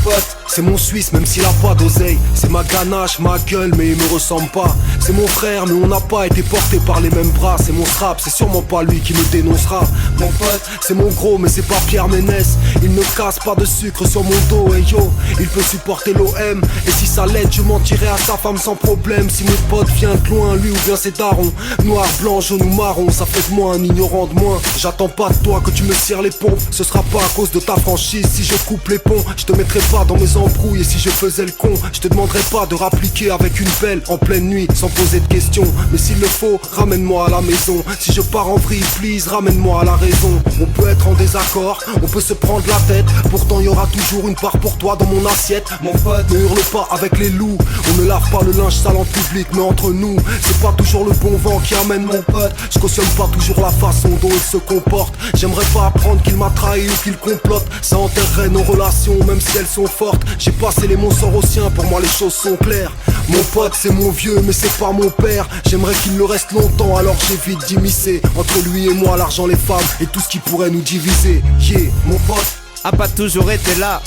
pote, c'est mon Suisse même s'il a pas d'oseille. C'est ma ganache, ma gueule mais il me ressemble pas. C'est mon frère mais on n'a pas été porté par les mêmes bras. C'est mon strap, c'est sûrement pas lui qui me dénoncera. Mon pote, c'est mon gros mais c'est pas Pierre Ménès. Il ne casse pas de sucre sur mon dos. Et yo, il peut supporter l'OM. Et si ça l'aide, je mentirai à sa femme sans problème. Si mon pote vient de loin, lui ou bien ses darons, noir, blanc, jaune ou marron, ça fait de moi un ignorant de moins. J'attends pas de toi que tu me serres les pompes. Ce sera pas à cause de ta franchise. Si je coupe les ponts, je te mettrai pas dans mes embrouilles. Et si je faisais le con, je te demanderais pas de rappliquer avec une belle en pleine nuit sans poser de questions. Mais s'il le faut, ramène-moi à la maison. Si je pars en vrille, please, ramène-moi à la raison. On peut être en désaccord, on peut se prendre la tête. Pourtant y aura toujours une part pour toi dans mon assiette. Mon pote, ne hurle pas avec les loups. On ne lave pas le linge sale en public, mais entre nous, c'est pas toujours le bon vent qui amène mon pote. Je cautionne pas toujours la façon dont il se comporte. J'aimerais pas apprendre qu'il m'a trahi ou qu'il complote. Ça enterrerait nos relations même si elles sont fortes. J'ai passé les mots sans au sien, pour moi les choses sont claires. Mon pote c'est mon vieux mais c'est pas mon père. J'aimerais qu'il le reste longtemps alors j'évite d'immiscer. Entre lui et moi l'argent, les femmes et tout ce qui pourrait nous diviser. Yeah, mon pote a pas toujours été là.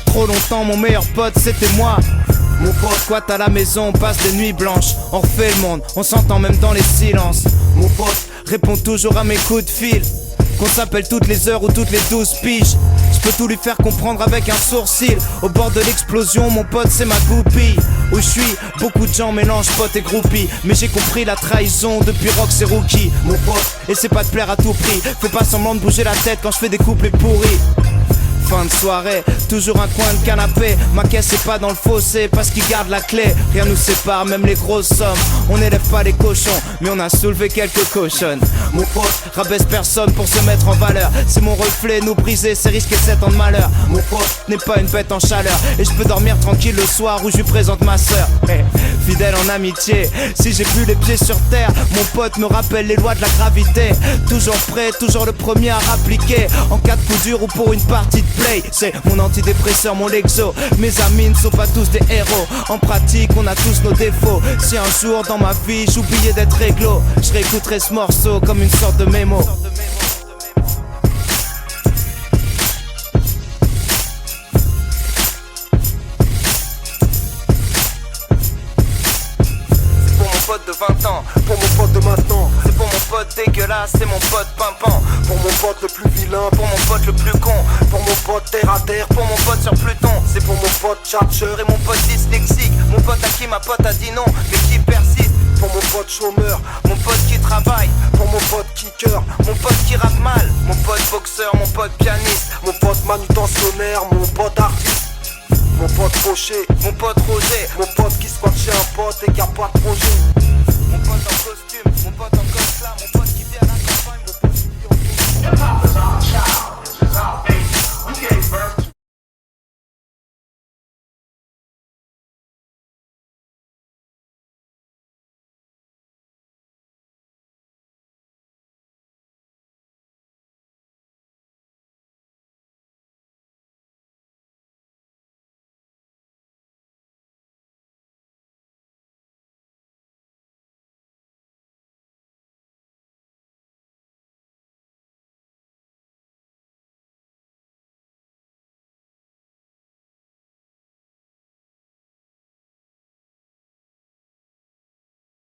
Trop longtemps mon meilleur pote c'était moi. Mon pote, squatte à la maison, on passe des nuits blanches. On refait le monde, on s'entend même dans les silences. Mon pote répond toujours à mes coups de fil. Qu'on s'appelle toutes les heures ou toutes les 12 piges. Je peux tout lui faire comprendre avec un sourcil. Au bord de l'explosion, mon pote c'est ma goupille. Où je suis, beaucoup de gens mélangent pote et groupie. Mais j'ai compris la trahison depuis Rox et Rookie. Mon pote, et c'est pas de plaire à tout prix. Fais pas semblant de bouger la tête quand je fais des couplets pourris. Fin de soirée, toujours un coin de canapé. Ma caisse est pas dans le fossé parce qu'il garde la clé. Rien nous sépare, même les grosses sommes. On n'élève pas les cochons, mais on a soulevé quelques cochonnes. Mon pote, rabaisse personne pour se mettre en valeur. C'est mon reflet, nous briser, c'est risquer 7 ans de malheur. Mon pote n'est pas une bête en chaleur. Et je peux dormir tranquille le soir où je lui présente ma soeur. Fidèle en amitié, si j'ai plus les pieds sur terre, mon pote me rappelle les lois de la gravité. Toujours prêt, toujours le premier à rappliquer. En cas de coup dur ou pour une partie de play. C'est mon antidépresseur, mon Lexo. Mes amis ne sont pas tous des héros. En pratique, on a tous nos défauts. Si un jour dans ma vie j'oubliais d'être réglo, je réécouterai ce morceau comme une sorte de mémo. De 20 ans, pour mon pote de maintenant, c'est pour mon pote dégueulasse, c'est mon pote pimpant. Pour mon pote le plus vilain, pour mon pote le plus con. Pour mon pote terre à terre, pour mon pote sur Pluton. C'est pour mon pote tchatcheur et mon pote dyslexique. Mon pote à qui ma pote a dit non, mais qui persiste. Pour mon pote chômeur, mon pote qui travaille. Pour mon pote kicker, mon pote qui rappe mal. Mon pote boxeur, mon pote pianiste. Mon pote manutentionnaire, mon pote artiste. Mon pote fauché, mon pote Roger. Mon pote qui squatte chez un pote et qui a pas de projet. Mon pote en costume, mon pote en